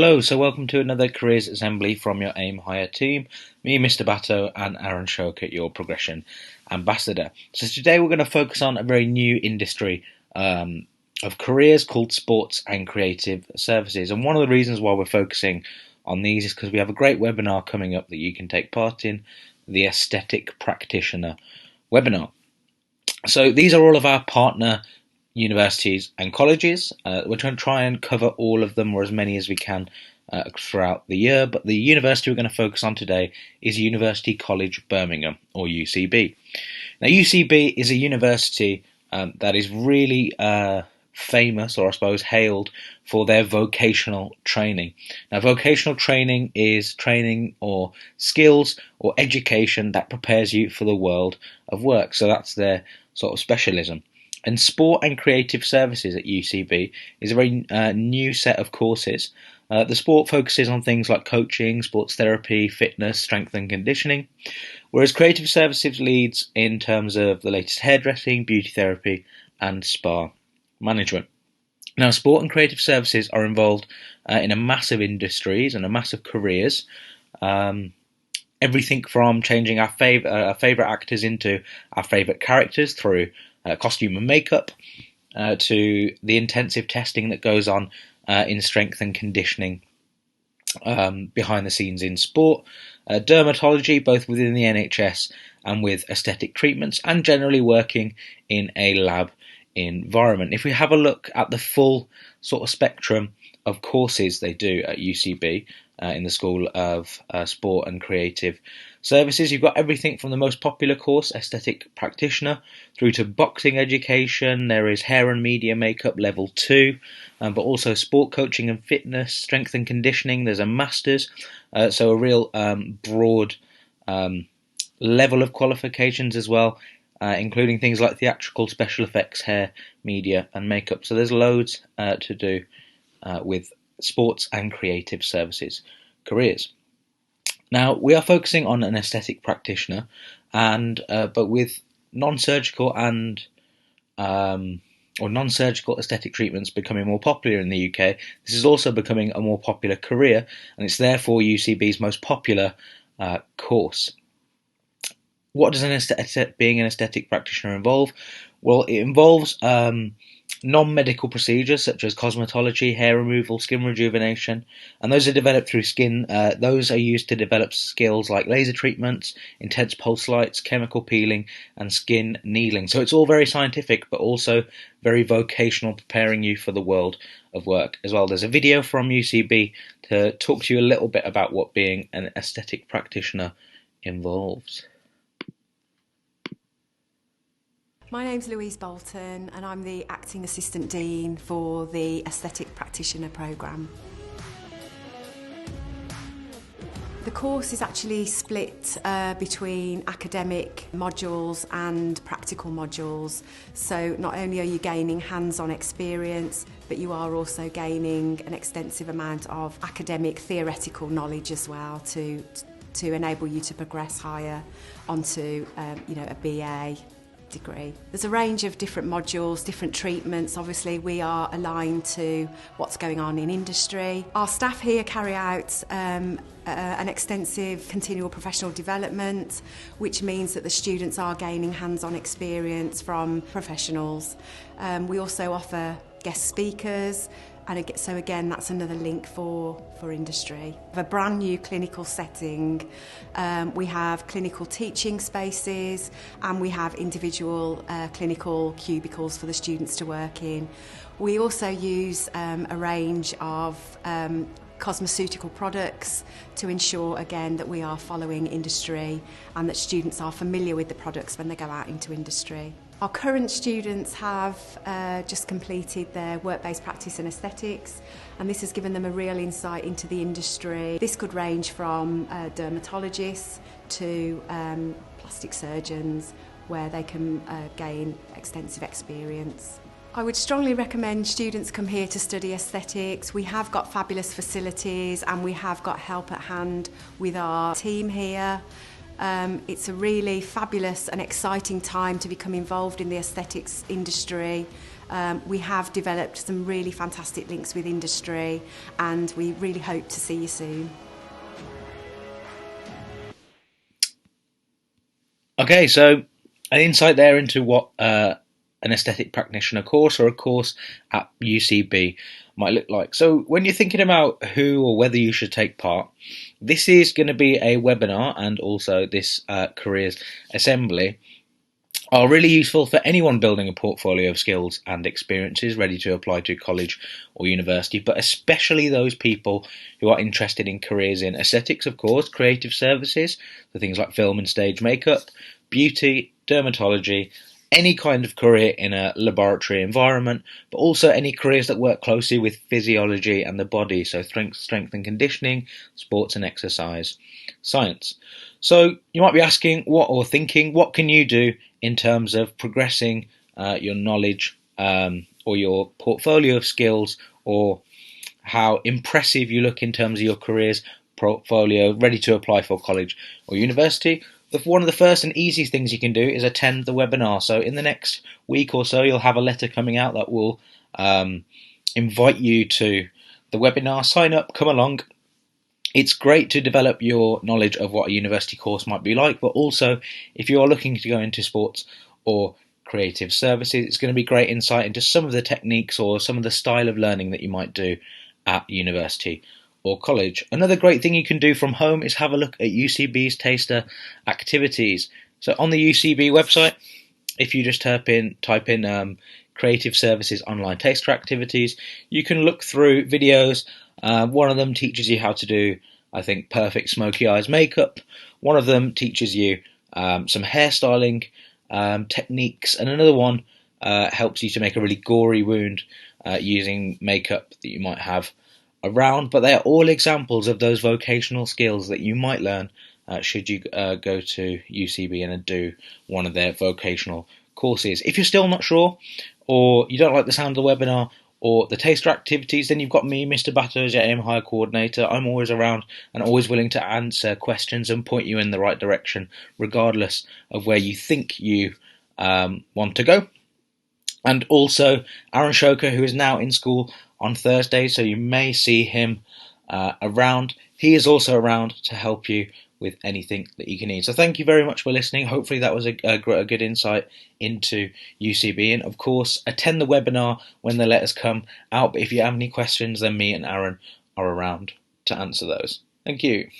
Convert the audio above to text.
Hello, so welcome to another Careers Assembly from your Aim Higher team. Me, Mr. Batto, and Aaron Shoker, your Progression Ambassador. So today we're going to focus on a very new industry of careers called Sports and Creative Services. And one of the reasons why we're focusing on these is because we have a great webinar coming up that you can take part in, the Aesthetic Practitioner webinar. So these are all of our partner universities and colleges. We're going to try and cover all of them, or as many as we can, throughout the year. But the university we're going to focus on today is University College Birmingham, or UCB. Now, UCB is a university that is really famous, or I suppose hailed, for their vocational training. Now, vocational training is training or skills or education that prepares you for the world of work. So that's their sort of specialism. And Sport and Creative Services at UCB is a very new set of courses. The sport focuses on things like coaching, sports therapy, fitness, strength and conditioning, whereas Creative Services leads in terms of the latest hairdressing, beauty therapy and spa management. Now, Sport and Creative Services are involved in a massive industries and a massive careers. Everything from changing our favourite actors into our favourite characters through costume and makeup, to the intensive testing that goes on in strength and conditioning behind the scenes in sport, dermatology both within the NHS and with aesthetic treatments, and generally working in a lab environment. If we have a look at the full sort of spectrum of courses they do at UCB in the School of Sport and Creative Services, you've got everything from the most popular course, Aesthetic Practitioner, through to boxing education. There is hair and media makeup level 2, but also sport coaching and fitness, strength and conditioning. There's a master's, so a real broad level of qualifications as well, including things like theatrical, special effects, hair, media and makeup. So there's loads to do with sports and creative services careers. Now, we are focusing on an aesthetic practitioner, and but with non-surgical and or non-surgical aesthetic treatments becoming more popular in the UK, this is also becoming a more popular career, and it's therefore UCB's most popular course. What does being an aesthetic practitioner involve? Well, it involves non-medical procedures such as cosmetology, hair removal, skin rejuvenation, and those are developed through skin. Those are used to develop skills like laser treatments, intense pulse lights, chemical peeling, and skin needling. So it's all very scientific, but also very vocational, preparing you for the world of work as well. There's a video from UCB to talk to you a little bit about what being an aesthetic practitioner involves. My name's Louise Bolton and I'm the Acting Assistant Dean for the Aesthetic Practitioner programme. The course is actually split between academic modules and practical modules. So not only are you gaining hands-on experience, but you are also gaining an extensive amount of academic theoretical knowledge as well to enable you to progress higher onto a BA degree. There's a range of different modules, different treatments. Obviously, we are aligned to what's going on in industry. Our staff here carry out an extensive continual professional development, which means that the students are gaining hands-on experience from professionals. We also offer guest speakers, and so again, that's another link for industry. We have a brand new clinical setting. We have clinical teaching spaces, and we have individual clinical cubicles for the students to work in. We also use a range of cosmeceutical products to ensure, again, that we are following industry and that students are familiar with the products when they go out into industry. Our current students have just completed their work-based practice in aesthetics, and this has given them a real insight into the industry. This could range from dermatologists to plastic surgeons, where they can gain extensive experience. I would strongly recommend students come here to study aesthetics. We have got fabulous facilities and we have got help at hand with our team here. It's a really fabulous and exciting time to become involved in the aesthetics industry. We have developed some really fantastic links with industry, and we really hope to see you soon. Okay, so an insight there into what an aesthetic practitioner course or a course at UCB might look like. So when you're thinking about who or whether you should take part, this is going to be a webinar, and also this careers assembly are really useful for anyone building a portfolio of skills and experiences ready to apply to college or university, but especially those people who are interested in careers in aesthetics, of course, creative services, so things like film and stage makeup, beauty, dermatology, any kind of career in a laboratory environment, but also any careers that work closely with physiology and the body, so strength and conditioning, sports and exercise, science. So you might be asking what can you do in terms of progressing your knowledge or your portfolio of skills, or how impressive you look in terms of your careers portfolio ready to apply for college or university. One of the first and easiest things you can do is attend the webinar. So in the next week or so, you'll have a letter coming out that will invite you to the webinar. Sign up, come along. It's great to develop your knowledge of what a university course might be like, but also if you are looking to go into sports or creative services, it's going to be great insight into some of the techniques or some of the style of learning that you might do at university or college. Another great thing you can do from home is have a look at UCB's taster activities. So on the UCB website, if you just type in creative services online taster activities, you can look through videos. One of them teaches you how to do, I think, perfect smoky eyes makeup. One of them teaches you some hairstyling techniques, and another one helps you to make a really gory wound using makeup that you might have around. But they are all examples of those vocational skills that you might learn should you go to UCB and do one of their vocational courses. If you're still not sure, or you don't like the sound of the webinar or the taster activities, then you've got me, Mr. Batters, your Aim High coordinator. I'm always around and always willing to answer questions and point you in the right direction, regardless of where you think you want to go. And also Aaron Shoker, who is now in school on Thursday, so you may see him around. He is also around to help you with anything that you can need. So thank you very much for listening. Hopefully that was a good insight into UCB. And of course, attend the webinar when the letters come out. But if you have any questions, then me and Aaron are around to answer those. Thank you.